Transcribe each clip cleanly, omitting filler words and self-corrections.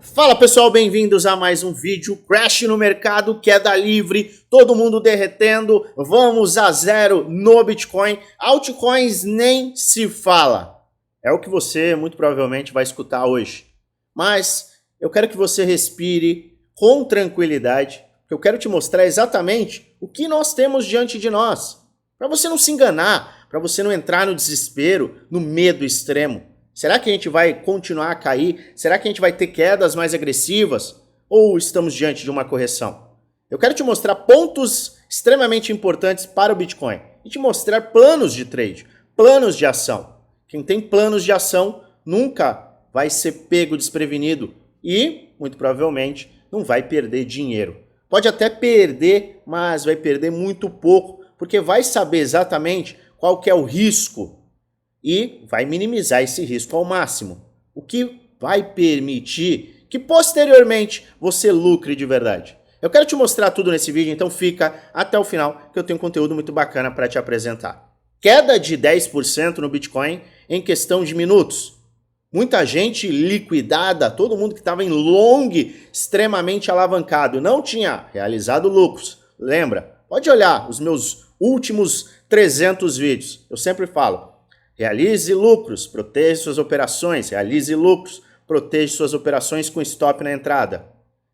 Fala pessoal, bem-vindos a mais um vídeo. Crash no mercado, queda livre, todo mundo derretendo, vamos a zero no Bitcoin, altcoins nem se fala. É o que você muito provavelmente vai escutar hoje. Mas eu quero que você respire com tranquilidade, porque eu quero te mostrar exatamente o que nós temos diante de nós. Para você não se enganar, para você não entrar no desespero, no medo extremo. Será que a gente vai continuar a cair? Será que a gente vai ter quedas mais agressivas? Ou estamos diante de uma correção? Eu quero te mostrar pontos extremamente importantes para o Bitcoin e te mostrar planos de trade, planos de ação. Quem tem planos de ação nunca vai ser pego desprevenido e, muito provavelmente, não vai perder dinheiro. Pode até perder, mas vai perder muito pouco, porque vai saber exatamente qual que é o risco e vai minimizar esse risco ao máximo, o que vai permitir que posteriormente você lucre de verdade. Eu quero te mostrar tudo nesse vídeo, então fica até o final que eu tenho conteúdo muito bacana para te apresentar. Queda de 10% no Bitcoin em questão de minutos. Muita gente liquidada, todo mundo que estava em long extremamente alavancado, não tinha realizado lucros. Lembra? Pode olhar os meus últimos 300 vídeos. Eu sempre falo, realize lucros, proteja suas operações, realize lucros, proteja suas operações com stop na entrada.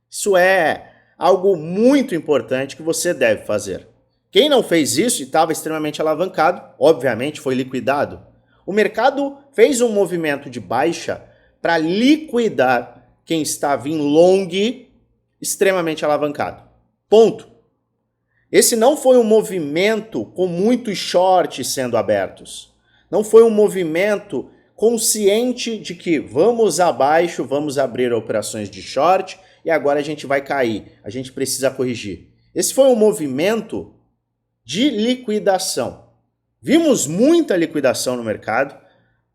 Isso é algo muito importante que você deve fazer. Quem não fez isso e estava extremamente alavancado, obviamente foi liquidado. O mercado fez um movimento de baixa para liquidar quem estava em long extremamente alavancado. Ponto. Esse não foi um movimento com muitos shorts sendo abertos. Não foi um movimento consciente de que vamos abaixo, vamos abrir operações de short e agora a gente vai cair, a gente precisa corrigir. Esse foi um movimento de liquidação. Vimos muita liquidação no mercado,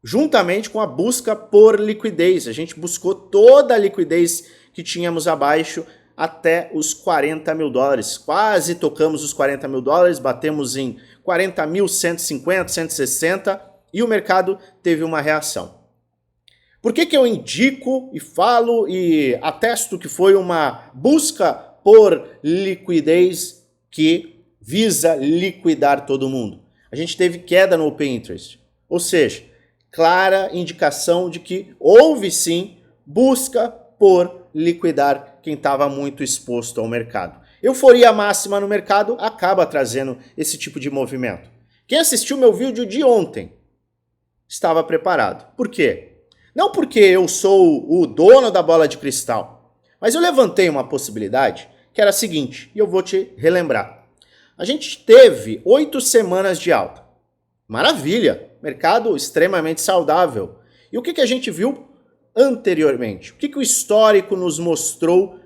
juntamente com a busca por liquidez. A gente buscou toda a liquidez que tínhamos abaixo até os 40 mil dólares. Quase tocamos os 40 mil dólares, batemos em 40.150, 160 e o mercado teve uma reação. Por que eu indico e falo e atesto que foi uma busca por liquidez que visa liquidar todo mundo? A gente teve queda no Open Interest, ou seja, clara indicação de que houve sim busca por liquidar quem estava muito exposto ao mercado. Euforia máxima no mercado acaba trazendo esse tipo de movimento. Quem assistiu meu vídeo de ontem estava preparado. Por quê? Não porque eu sou o dono da bola de cristal, mas eu levantei uma possibilidade que era a seguinte, e eu vou te relembrar. A gente teve 8 semanas de alta. Maravilha! Mercado extremamente saudável. E o que a gente viu anteriormente? O que o histórico nos mostrou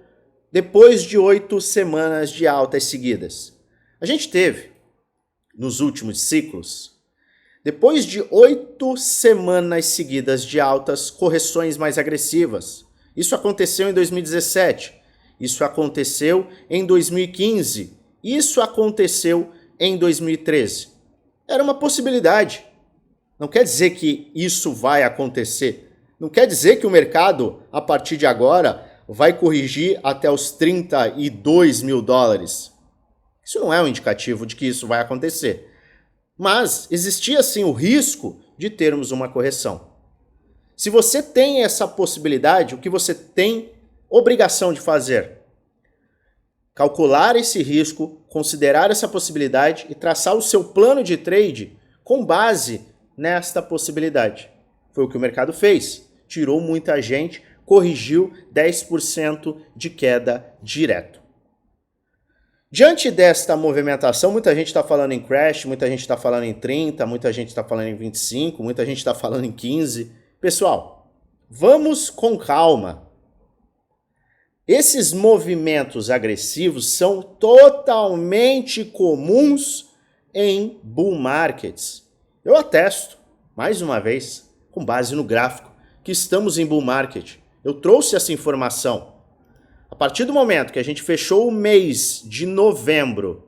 depois de 8 semanas de altas seguidas? A gente teve, nos últimos ciclos, depois de 8 semanas seguidas de altas, correções mais agressivas. Isso aconteceu em 2017, isso aconteceu em 2015, isso aconteceu em 2013. Era uma possibilidade. Não quer dizer que isso vai acontecer. Não quer dizer que o mercado, a partir de agora, vai corrigir até os 32 mil dólares. Isso não é um indicativo de que isso vai acontecer. Mas existia sim o risco de termos uma correção. Se você tem essa possibilidade, o que você tem obrigação de fazer? Calcular esse risco, considerar essa possibilidade e traçar o seu plano de trade com base nesta possibilidade. Foi o que o mercado fez. Tirou muita gente, corrigiu 10% de queda direto. Diante desta movimentação, muita gente está falando em crash, muita gente está falando em 30, muita gente está falando em 25, muita gente está falando em 15. Pessoal, vamos com calma. Esses movimentos agressivos são totalmente comuns em bull markets. Eu atesto, mais uma vez, com base no gráfico, que estamos em bull market. Eu trouxe essa informação. A partir do momento que a gente fechou o mês de novembro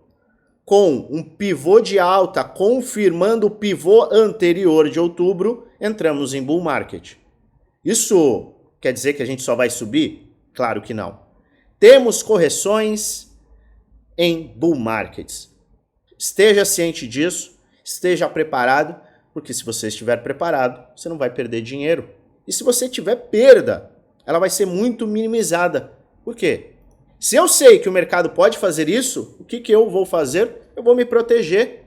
com um pivô de alta confirmando o pivô anterior de outubro, entramos em bull market. Isso quer dizer que a gente só vai subir? Claro que não. Temos correções em bull markets. Esteja ciente disso, esteja preparado, porque se você estiver preparado, você não vai perder dinheiro. E se você tiver perda, ela vai ser muito minimizada. Por quê? Se eu sei que o mercado pode fazer isso, o que eu vou fazer? Eu vou me proteger.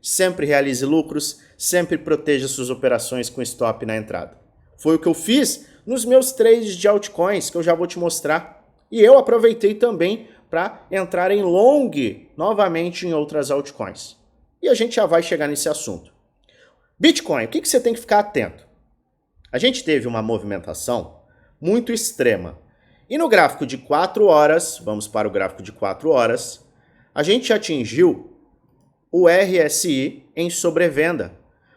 Sempre realize lucros, sempre proteja suas operações com stop na entrada. Foi o que eu fiz nos meus trades de altcoins, que eu já vou te mostrar. E eu aproveitei também para entrar em long novamente em outras altcoins. E a gente já vai chegar nesse assunto. Bitcoin, o que você tem que ficar atento? A gente teve uma movimentação muito extrema. E no gráfico de 4 horas, vamos para o gráfico de 4 horas, a gente atingiu o RSI em sobrevenda.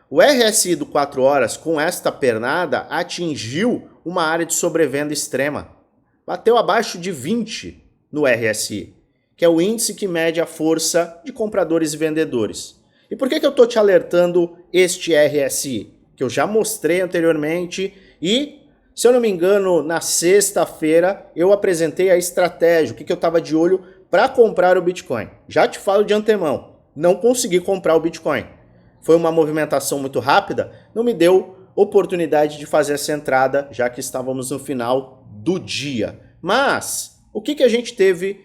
O RSI do 4 horas, com esta pernada, atingiu uma área de sobrevenda extrema. Bateu abaixo de 20 no RSI, que é o índice que mede a força de compradores e vendedores. E por que eu estou te alertando este RSI? Que eu já mostrei anteriormente e, se eu não me engano, na sexta-feira eu apresentei a estratégia, o que eu estava de olho para comprar o Bitcoin. Já te falo de antemão, não consegui comprar o Bitcoin. Foi uma movimentação muito rápida, não me deu oportunidade de fazer essa entrada, já que estávamos no final do dia. Mas, o que a gente teve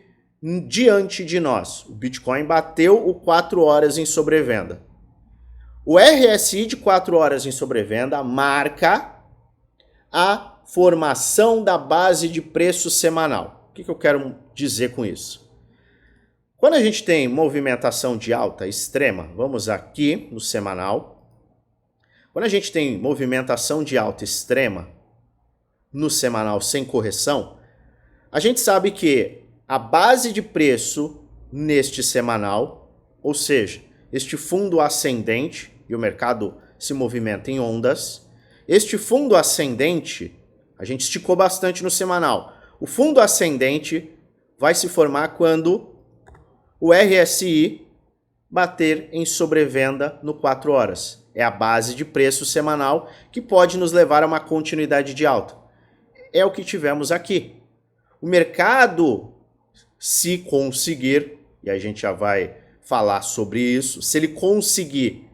diante de nós? O Bitcoin bateu o 4 horas em sobrevenda. O RSI de 4 horas em sobrevenda marca a formação da base de preço semanal. O que eu quero dizer com isso? Quando a gente tem movimentação de alta extrema, vamos aqui no semanal. Quando a gente tem movimentação de alta extrema no semanal sem correção, a gente sabe que a base de preço neste semanal, ou seja, este fundo ascendente, e o mercado se movimenta em ondas, este fundo ascendente, a gente esticou bastante no semanal. O fundo ascendente vai se formar quando o RSI bater em sobrevenda no 4 horas. É a base de preço semanal que pode nos levar a uma continuidade de alta. É o que tivemos aqui. O mercado, se conseguir, e a gente já vai falar sobre isso, se ele conseguir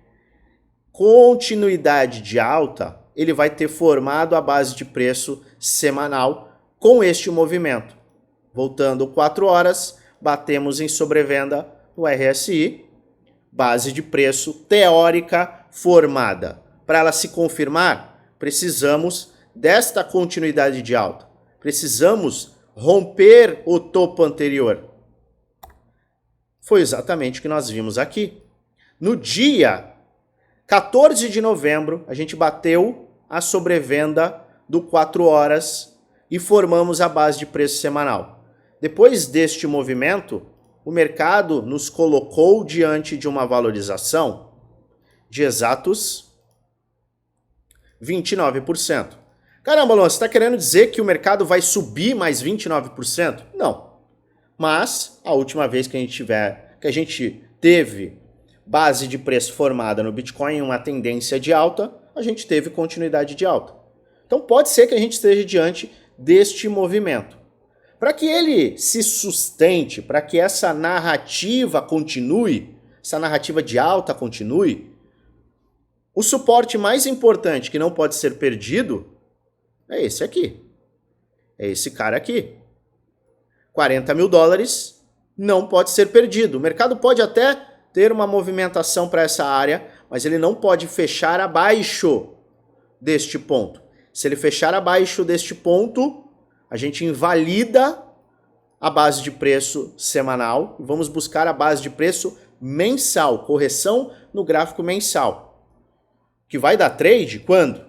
continuidade de alta, ele vai ter formado a base de preço semanal com este movimento. Voltando 4 horas, batemos em sobrevenda no RSI, base de preço teórica formada. Para ela se confirmar, precisamos desta continuidade de alta. Precisamos romper o topo anterior. Foi exatamente o que nós vimos aqui. No dia 14 de novembro, a gente bateu a sobrevenda do 4 horas e formamos a base de preço semanal. Depois deste movimento, o mercado nos colocou diante de uma valorização de exatos 29%. Caramba, Luan, você está querendo dizer que o mercado vai subir mais 29%? Não. Mas a última vez que a gente teve base de preço formada no Bitcoin em uma tendência de alta, a gente teve continuidade de alta. Então pode ser que a gente esteja diante deste movimento. Para que ele se sustente, para que essa narrativa continue, essa narrativa de alta continue, o suporte mais importante que não pode ser perdido é esse aqui. É esse cara aqui. 40 mil dólares não pode ser perdido. O mercado pode até ter uma movimentação para essa área, mas ele não pode fechar abaixo deste ponto. Se ele fechar abaixo deste ponto, a gente invalida a base de preço semanal e vamos buscar a base de preço mensal, correção no gráfico mensal. Que vai dar trade quando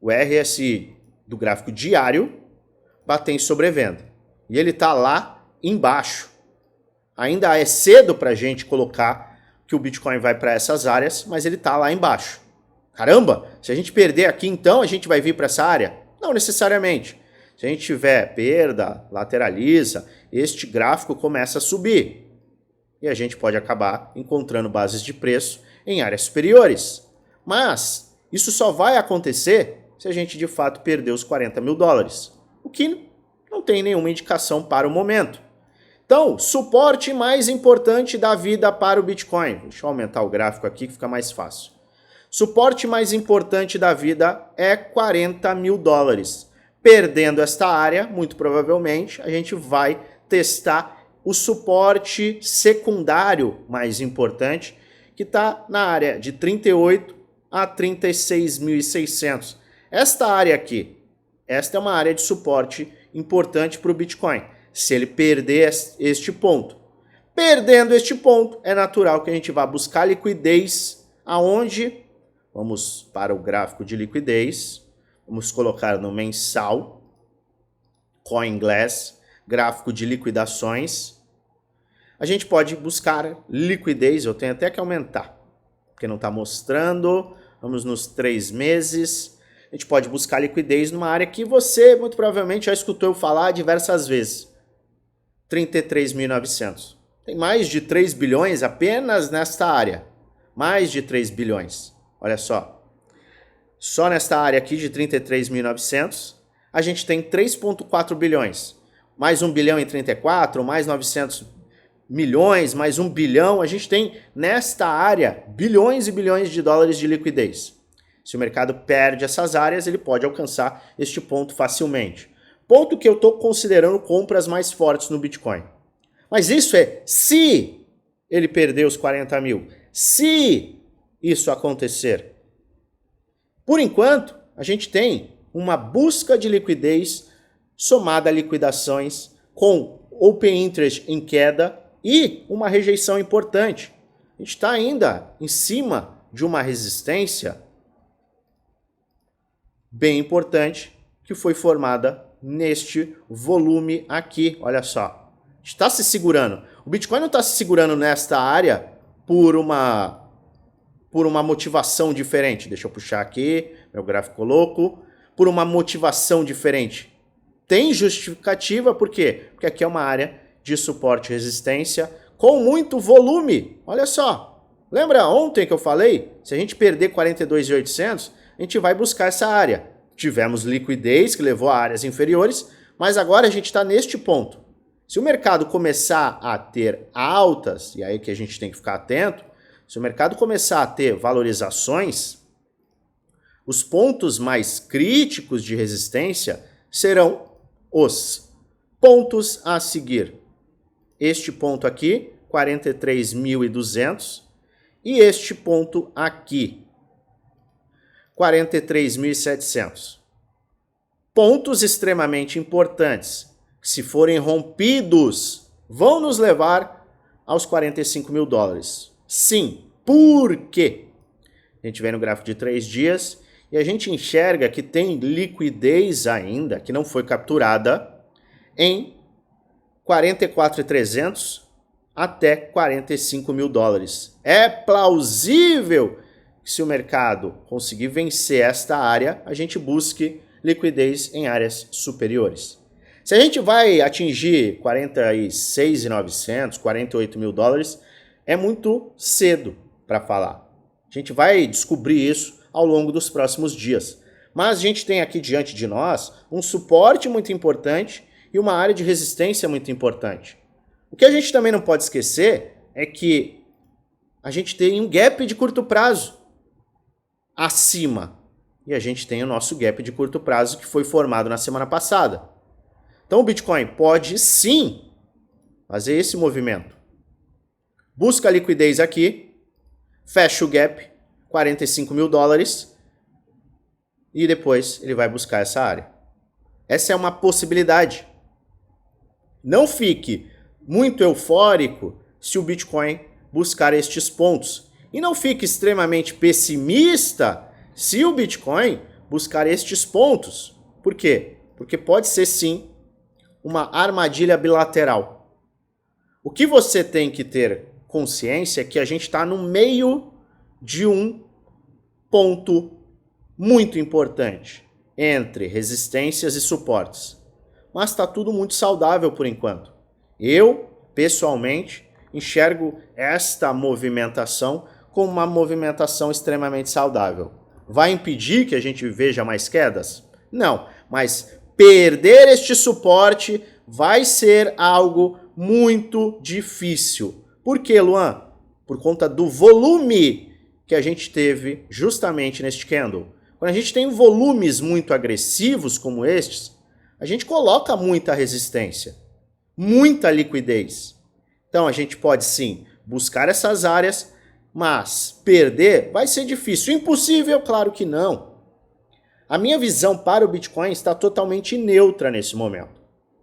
o RSI do gráfico diário bater em sobrevenda. E ele está lá embaixo. Ainda é cedo para a gente colocar que o Bitcoin vai para essas áreas, mas ele está lá embaixo. Caramba, se a gente perder aqui então, a gente vai vir para essa área? Não necessariamente. Se a gente tiver perda, lateraliza, este gráfico começa a subir. E a gente pode acabar encontrando bases de preço em áreas superiores. Mas isso só vai acontecer se a gente de fato perder os 40 mil dólares. O que Não tem nenhuma indicação para o momento. Então, suporte mais importante da vida para o Bitcoin. Deixa eu aumentar o gráfico aqui que fica mais fácil. Suporte mais importante da vida é 40 mil dólares. Perdendo esta área, muito provavelmente, a gente vai testar o suporte secundário mais importante, que está na área de 38 a 36.600. Esta área aqui, esta é uma área de suporte importante para o Bitcoin. Se ele perder este ponto. Perdendo este ponto, é natural que a gente vá buscar liquidez aonde? Vamos para o gráfico de liquidez. Vamos colocar no mensal. CoinGlass, gráfico de liquidações. A gente pode buscar liquidez, eu tenho até que aumentar, porque não está mostrando. Vamos nos 3 meses. A gente pode buscar liquidez numa área que você muito provavelmente já escutou eu falar diversas vezes. 33.900. Tem mais de 3 bilhões apenas nesta área. Mais de 3 bilhões. Olha só. Só nesta área aqui de 33.900, a gente tem 3,4 bilhões. Mais 1 bilhão em 34, mais 900 milhões, mais 1 bilhão. A gente tem nesta área bilhões e bilhões de dólares de liquidez. Se o mercado perde essas áreas, ele pode alcançar este ponto facilmente. Ponto que eu estou considerando compras mais fortes no Bitcoin. Mas isso é se ele perder os 40 mil. Se isso acontecer. Por enquanto, a gente tem uma busca de liquidez somada a liquidações com Open Interest em queda e uma rejeição importante. A gente está ainda em cima de uma resistência bem importante que foi formada neste volume aqui, olha só. Está se segurando. O Bitcoin não está se segurando nesta área por uma motivação diferente. Deixa eu puxar aqui, meu gráfico louco. Por uma motivação diferente. Tem justificativa, por quê? Porque aqui é uma área de suporte e resistência com muito volume. Olha só. Lembra ontem que eu falei? Se a gente perder 42.800, a gente vai buscar essa área. Tivemos liquidez que levou a áreas inferiores, mas agora a gente está neste ponto. Se o mercado começar a ter altas, e aí que a gente tem que ficar atento, se o mercado começar a ter valorizações, os pontos mais críticos de resistência serão os pontos a seguir. Este ponto aqui, 43.200, e este ponto aqui, 43.700. Pontos extremamente importantes, que se forem rompidos, vão nos levar aos 45 mil dólares. Sim, por quê? A gente vem no gráfico de 3 dias e a gente enxerga que tem liquidez ainda, que não foi capturada, em 44.300 até 45 mil dólares. É plausível que se o mercado conseguir vencer esta área, a gente busque liquidez em áreas superiores. Se a gente vai atingir 46.900, 48 mil dólares, é muito cedo para falar. A gente vai descobrir isso ao longo dos próximos dias. Mas a gente tem aqui diante de nós um suporte muito importante e uma área de resistência muito importante. O que a gente também não pode esquecer é que a gente tem um gap de curto prazo acima. E a gente tem o nosso gap de curto prazo que foi formado na semana passada. Então o Bitcoin pode sim fazer esse movimento. Busca a liquidez aqui, fecha o gap, 45 mil dólares, e depois ele vai buscar essa área. Essa é uma possibilidade. Não fique muito eufórico se o Bitcoin buscar estes pontos. E não fique extremamente pessimista se o Bitcoin buscar estes pontos. Por quê? Porque pode ser sim uma armadilha bilateral. O que você tem que ter consciência é que a gente está no meio de um ponto muito importante entre resistências e suportes. Mas está tudo muito saudável por enquanto. Eu, pessoalmente, enxergo esta movimentação como uma movimentação extremamente saudável. Vai impedir que a gente veja mais quedas? Não, mas perder este suporte vai ser algo muito difícil. Por quê, Luan? Por conta do volume que a gente teve justamente neste candle. Quando a gente tem volumes muito agressivos como estes, a gente coloca muita resistência, muita liquidez. Então a gente pode sim buscar essas áreas, mas perder vai ser difícil. Impossível? Claro que não. A minha visão para o Bitcoin está totalmente neutra nesse momento.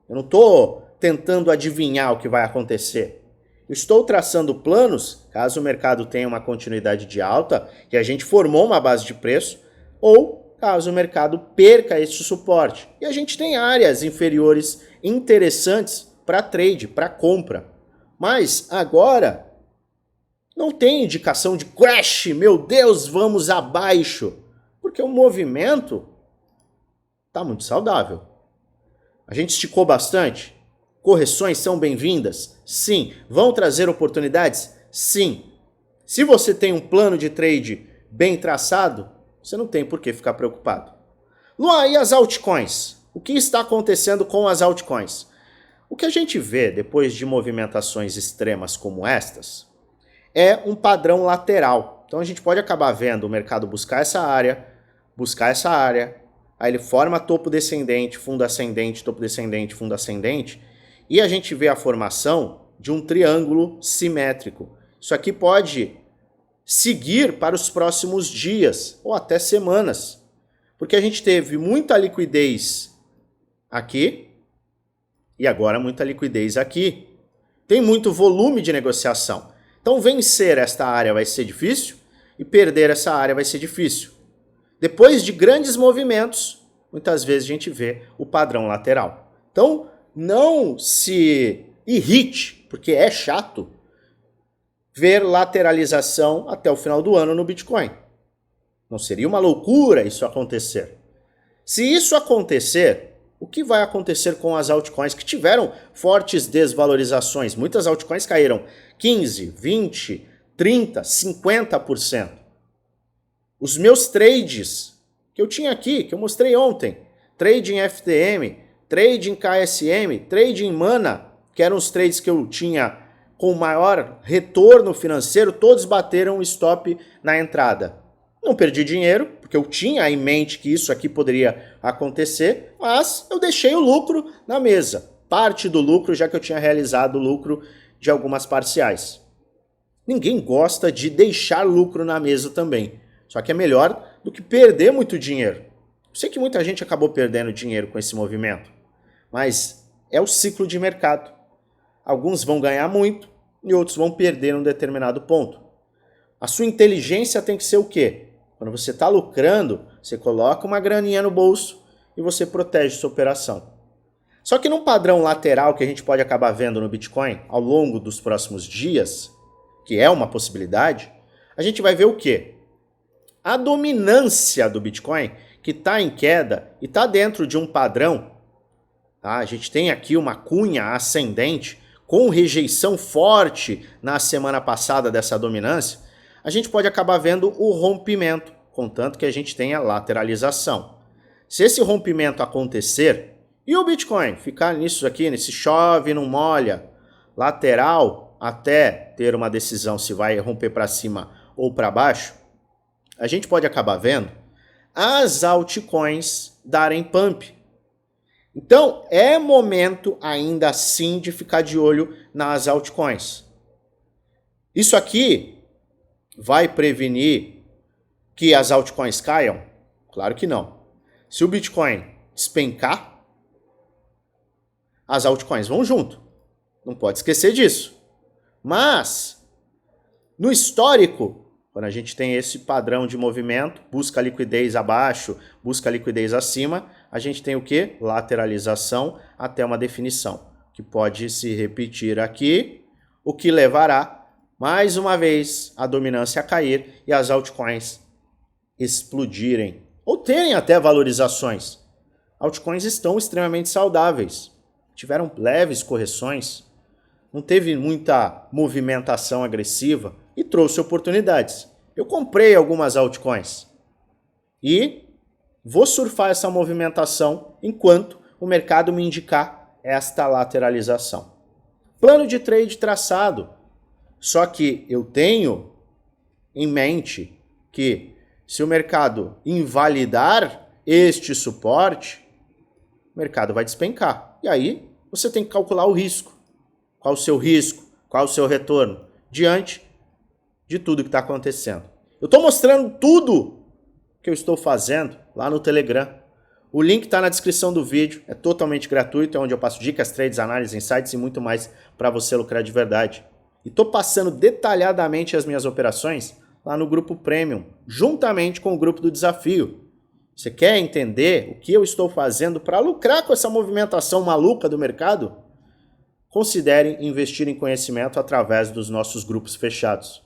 Eu não estou tentando adivinhar o que vai acontecer. Eu estou traçando planos, caso o mercado tenha uma continuidade de alta, que a gente formou uma base de preço, ou caso o mercado perca esse suporte. E a gente tem áreas inferiores interessantes para trade, para compra. Mas agora não tem indicação de crash, meu Deus, vamos abaixo. Porque o movimento está muito saudável. A gente esticou bastante. Correções são bem-vindas? Sim. Vão trazer oportunidades? Sim. Se você tem um plano de trade bem traçado, você não tem por que ficar preocupado. Luan, e as altcoins? O que está acontecendo com as altcoins? O que a gente vê depois de movimentações extremas como estas é um padrão lateral. Então a gente pode acabar vendo o mercado buscar essa área, aí ele forma topo descendente, fundo ascendente, topo descendente, fundo ascendente, e a gente vê a formação de um triângulo simétrico. Isso aqui pode seguir para os próximos dias ou até semanas, porque a gente teve muita liquidez aqui e agora muita liquidez aqui. Tem muito volume de negociação. Então vencer esta área vai ser difícil e perder essa área vai ser difícil. Depois de grandes movimentos, muitas vezes a gente vê o padrão lateral. Então não se irrite, porque é chato ver lateralização até o final do ano no Bitcoin. Não seria uma loucura isso acontecer. Se isso acontecer, o que vai acontecer com as altcoins que tiveram fortes desvalorizações? Muitas altcoins caíram 15, 20, 30, 50%. Os meus trades que eu tinha aqui, que eu mostrei ontem, trade em FTM, trade em KSM, trade em Mana, que eram os trades que eu tinha com maior retorno financeiro, todos bateram o stop na entrada. Não perdi dinheiro, porque eu tinha em mente que isso aqui poderia acontecer, mas eu deixei o lucro na mesa. Parte do lucro, já que eu tinha realizado o lucro de algumas parciais. Ninguém gosta de deixar lucro na mesa também. Só que é melhor do que perder muito dinheiro. Eu sei que muita gente acabou perdendo dinheiro com esse movimento, mas é o ciclo de mercado. Alguns vão ganhar muito e outros vão perder em um determinado ponto. A sua inteligência tem que ser o quê? Quando você está lucrando, você coloca uma graninha no bolso e você protege sua operação. Só que num padrão lateral que a gente pode acabar vendo no Bitcoin ao longo dos próximos dias, que é uma possibilidade, a gente vai ver o quê? A dominância do Bitcoin, que está em queda e está dentro de um padrão, tá? A gente tem aqui uma cunha ascendente com rejeição forte na semana passada dessa dominância, a gente pode acabar vendo o rompimento, contanto que a gente tenha lateralização. Se esse rompimento acontecer e o Bitcoin ficar nisso aqui, nesse chove não molha, lateral até ter uma decisão se vai romper para cima ou para baixo, a gente pode acabar vendo as altcoins darem pump. Então, é momento ainda assim de ficar de olho nas altcoins. Isso aqui vai prevenir que as altcoins caiam? Claro que não. Se o Bitcoin despencar, as altcoins vão junto. Não pode esquecer disso. Mas, no histórico, quando a gente tem esse padrão de movimento, busca liquidez abaixo, busca liquidez acima, a gente tem o quê? Lateralização até uma definição, que pode se repetir aqui, o que levará, mais uma vez, a dominância a cair e as altcoins explodirem, ou terem até valorizações. Altcoins estão extremamente saudáveis, tiveram leves correções, não teve muita movimentação agressiva e trouxe oportunidades. Eu comprei algumas altcoins e vou surfar essa movimentação enquanto o mercado me indicar esta lateralização. Plano de trade traçado. Só que eu tenho em mente que se o mercado invalidar este suporte, o mercado vai despencar. E aí você tem que calcular o risco. Qual o seu risco? Qual o seu retorno? Diante de tudo que está acontecendo. Eu estou mostrando tudo que eu estou fazendo lá no Telegram. O link está na descrição do vídeo, é totalmente gratuito, é onde eu passo dicas, trades, análises, insights e muito mais para você lucrar de verdade. E estou passando detalhadamente as minhas operações lá no grupo Premium, juntamente com o grupo do desafio. Você quer entender o que eu estou fazendo para lucrar com essa movimentação maluca do mercado? Considere investir em conhecimento através dos nossos grupos fechados.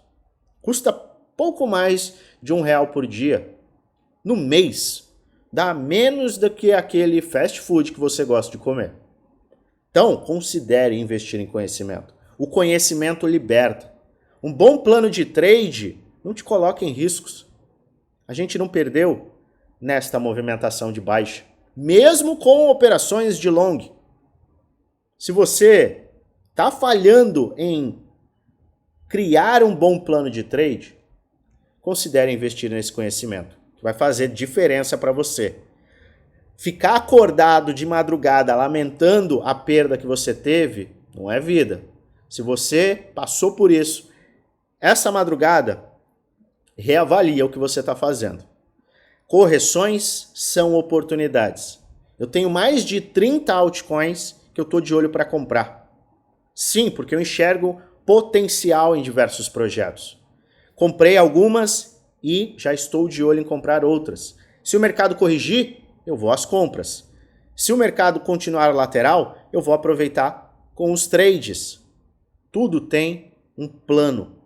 Custa pouco mais de R$1 por dia. No mês, dá menos do que aquele fast food que você gosta de comer. Então, considere investir em conhecimento. O conhecimento liberta. Um bom plano de trade não te coloca em riscos. A gente não perdeu nesta movimentação de baixa, mesmo com operações de long. Se você está falhando em criar um bom plano de trade, considere investir nesse conhecimento, que vai fazer diferença para você. Ficar acordado de madrugada lamentando a perda que você teve não é vida. Se você passou por isso, essa madrugada, reavalia o que você está fazendo. Correções são oportunidades. Eu tenho mais de 30 altcoins que eu estou de olho para comprar. Sim, porque eu enxergo potencial em diversos projetos. Comprei algumas e já estou de olho em comprar outras. Se o mercado corrigir, eu vou às compras. Se o mercado continuar lateral, eu vou aproveitar com os trades. Tudo tem um plano,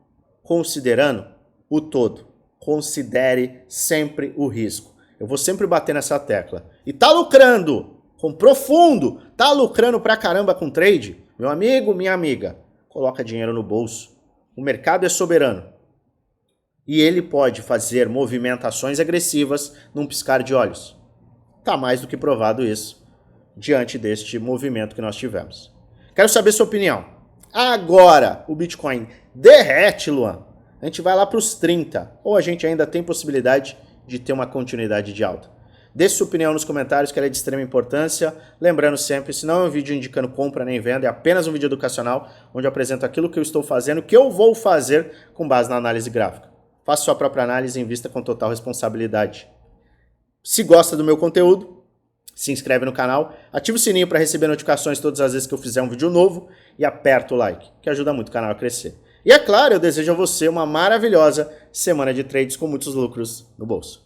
considerando o todo. Considere sempre o risco. Eu vou sempre bater nessa tecla. E tá lucrando com profundo, tá lucrando pra caramba com trade? Meu amigo, minha amiga, coloca dinheiro no bolso. O mercado é soberano. E ele pode fazer movimentações agressivas num piscar de olhos. Tá mais do que provado isso diante deste movimento que nós tivemos. Quero saber sua opinião. Agora o Bitcoin derrete, Luan. A gente vai lá para os 30. Ou a gente ainda tem possibilidade de ter uma continuidade de alta? Deixe sua opinião nos comentários, que ela é de extrema importância. Lembrando sempre, se não é um vídeo indicando compra nem venda, é apenas um vídeo educacional, onde eu apresento aquilo que eu estou fazendo, que eu vou fazer com base na análise gráfica. Faça sua própria análise e invista com total responsabilidade. Se gosta do meu conteúdo, se inscreve no canal, ativa o sininho para receber notificações todas as vezes que eu fizer um vídeo novo e aperta o like, que ajuda muito o canal a crescer. E é claro, eu desejo a você uma maravilhosa semana de trades com muitos lucros no bolso.